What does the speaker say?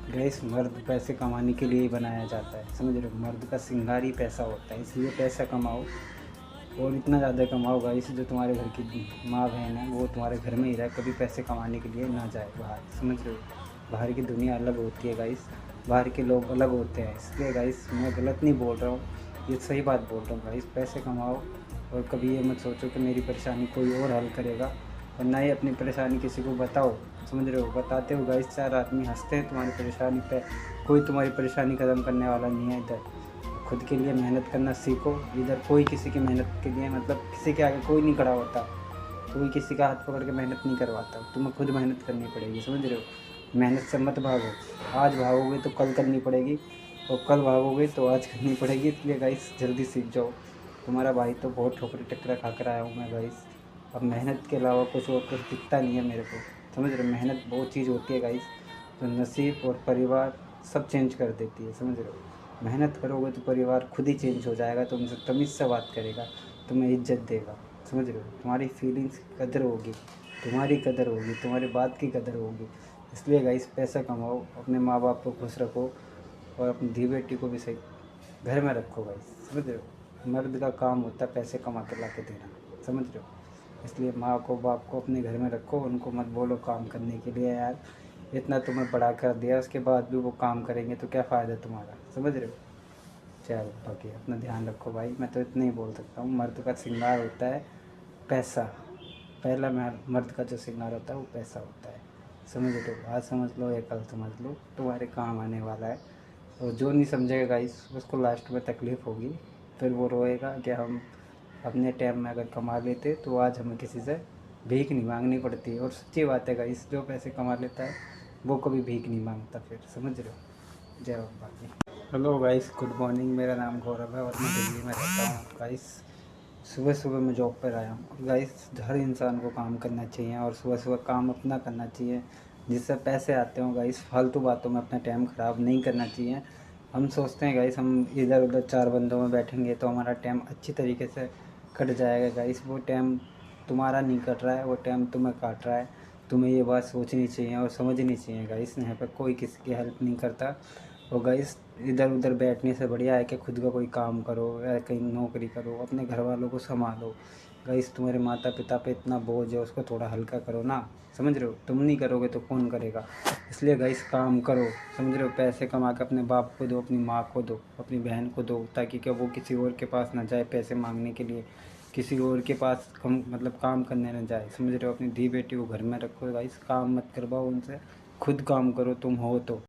Gas मर्द पैसे कमाने के लिए ही बनाया जाता है, समझ रहे हो। मर्द का श्रृंगार ही पैसा होता है, इसलिए पैसा कमाओ और इतना ज़्यादा कमाओ गाइस, जो तुम्हारे घर की माँ बहन है वो तुम्हारे घर में ही रहे, कभी पैसे कमाने के लिए ना जाए बाहर, समझ रहे हो। बाहर की दुनिया अलग होती है गाइस, बाहर के लोग अलग होते हैं, इसलिए गाइस मैं गलत नहीं बोल रहा हूँ, ये सही बात बोल रहा हूँ गाइस। पैसे कमाओ और कभी ये मत सोचो कि मेरी परेशानी कोई और हल करेगा, और ना ही अपनी परेशानी किसी को बताओ, समझ रहे हो। बताते हो गाइस, 4 आदमी हंसते हैं तुम्हारी परेशानी पे, कोई तुम्हारी परेशानी ख़त्म करने वाला नहीं है इधर। खुद के लिए मेहनत करना सीखो, इधर कोई किसी की मेहनत के लिए मतलब किसी के आगे कोई नहीं खड़ा होता, कोई किसी का हाथ पकड़ के मेहनत नहीं करवाता, तुम्हें खुद मेहनत करनी पड़ेगी, समझ रहे हो। मेहनत से मत भागो, आज भागोगे तो कल करनी पड़ेगी, और कल भागोगे तो आज करनी पड़ेगी, इसलिए गाइस जल्दी सीख जाओ। तुम्हारा भाई तो बहुत ठोकरे टकरा खा कर आया हूँ मैं गाइस, अब मेहनत के अलावा कुछ और कुछ दिखता नहीं है मेरे को, समझ रहे हो। मेहनत बहुत चीज़ होती है गाइस, जो नसीब और परिवार सब चेंज कर देती है, समझ रहे हो। मेहनत करोगे तो परिवार खुद ही चेंज हो जाएगा, तुमसे तमीज़ से बात करेगा, तुम्हें इज्जत देगा, समझ रहे हो। तुम्हारी फीलिंग्स की कदर होगी, तुम्हारी कदर होगी, तुम्हारी बात की कदर होगी। इसलिए गाइस पैसा कमाओ, अपने माँ बाप को खुश रखो, और अपनी धी बेटी को भी सही घर में रखो गाइस, समझ रहे हो। मर्द का काम होता है पैसे कमा के ला के देना, समझ रहे हो। इसलिए माँ को बाप को अपने घर में रखो, उनको मत बोलो काम करने के लिए, यार इतना तुम्हें बड़ा कर दिया उसके बाद भी वो काम करेंगे तो क्या फ़ायदा तुम्हारा, समझ रहे हो। चलो बाकी अपना ध्यान रखो भाई, मैं तो इतना ही बोल सकता हूँ। मर्द का श्रृंगार होता है पैसा, पहला मर्द का जो श्रृंगार होता है वो पैसा होता है, समझ लो। आज समझ लो या कल समझ लो, तुम्हारे काम आने वाला है। और जो नहीं समझेगा गाइस उसको लास्ट में तकलीफ़ होगी, फिर वो रोएगा कि हम अपने टाइम में अगर कमा लेते तो आज हमें किसी से भीख नहीं मांगनी पड़ती। और सच्ची बात है गाइस, जो पैसे कमा लेता है वो कभी भीख नहीं मांगता फिर, समझ रहे हो। जय बाबा। हेलो गाइस, गुड मॉर्निंग, मेरा नाम गौरव है और मैं दिल्ली में रहता हूँ गाइस। सुबह सुबह मैं जॉब पर आया हूँ। गाइस हर इंसान को काम करना चाहिए और सुबह सुबह काम अपना करना चाहिए, जिससे पैसे आते हों गाइस। फालतू बातों में अपना टाइम ख़राब नहीं करना चाहिए। हम सोचते हैं गाइस हम इधर उधर 4 बंदों में बैठेंगे तो हमारा टाइम अच्छी तरीके से कट जाएगा गाइस। वो टाइम तुम्हारा नहीं कट रहा है, वो टाइम तुम्हें काट रहा है। तुम्हें ये बात सोचनी चाहिए और समझनी चाहिए गाइस, यहाँ पर कोई किसी की हेल्प नहीं करता। और गाइस इधर उधर बैठने से बढ़िया है कि खुद का कोई काम करो या कहीं नौकरी करो, अपने घर वालों को संभालो। गाइस तुम्हारे माता पिता पे इतना बोझ है, उसको थोड़ा हल्का करो ना, समझ रहे हो। तुम नहीं करोगे तो कौन करेगा। इसलिए गाइस काम करो, समझ रहे हो। पैसे कमा के अपने बाप को दो, अपनी माँ को दो, अपनी बहन को दो, ताकि क्या वो किसी और के पास ना जाए पैसे मांगने के लिए, किसी और के पास कम मतलब काम करने ना जाए, समझ रहे हो। अपनी धी बेटी को घर में रखो गाइस, काम मत करवाओ उनसे, खुद काम करो तुम हो तो।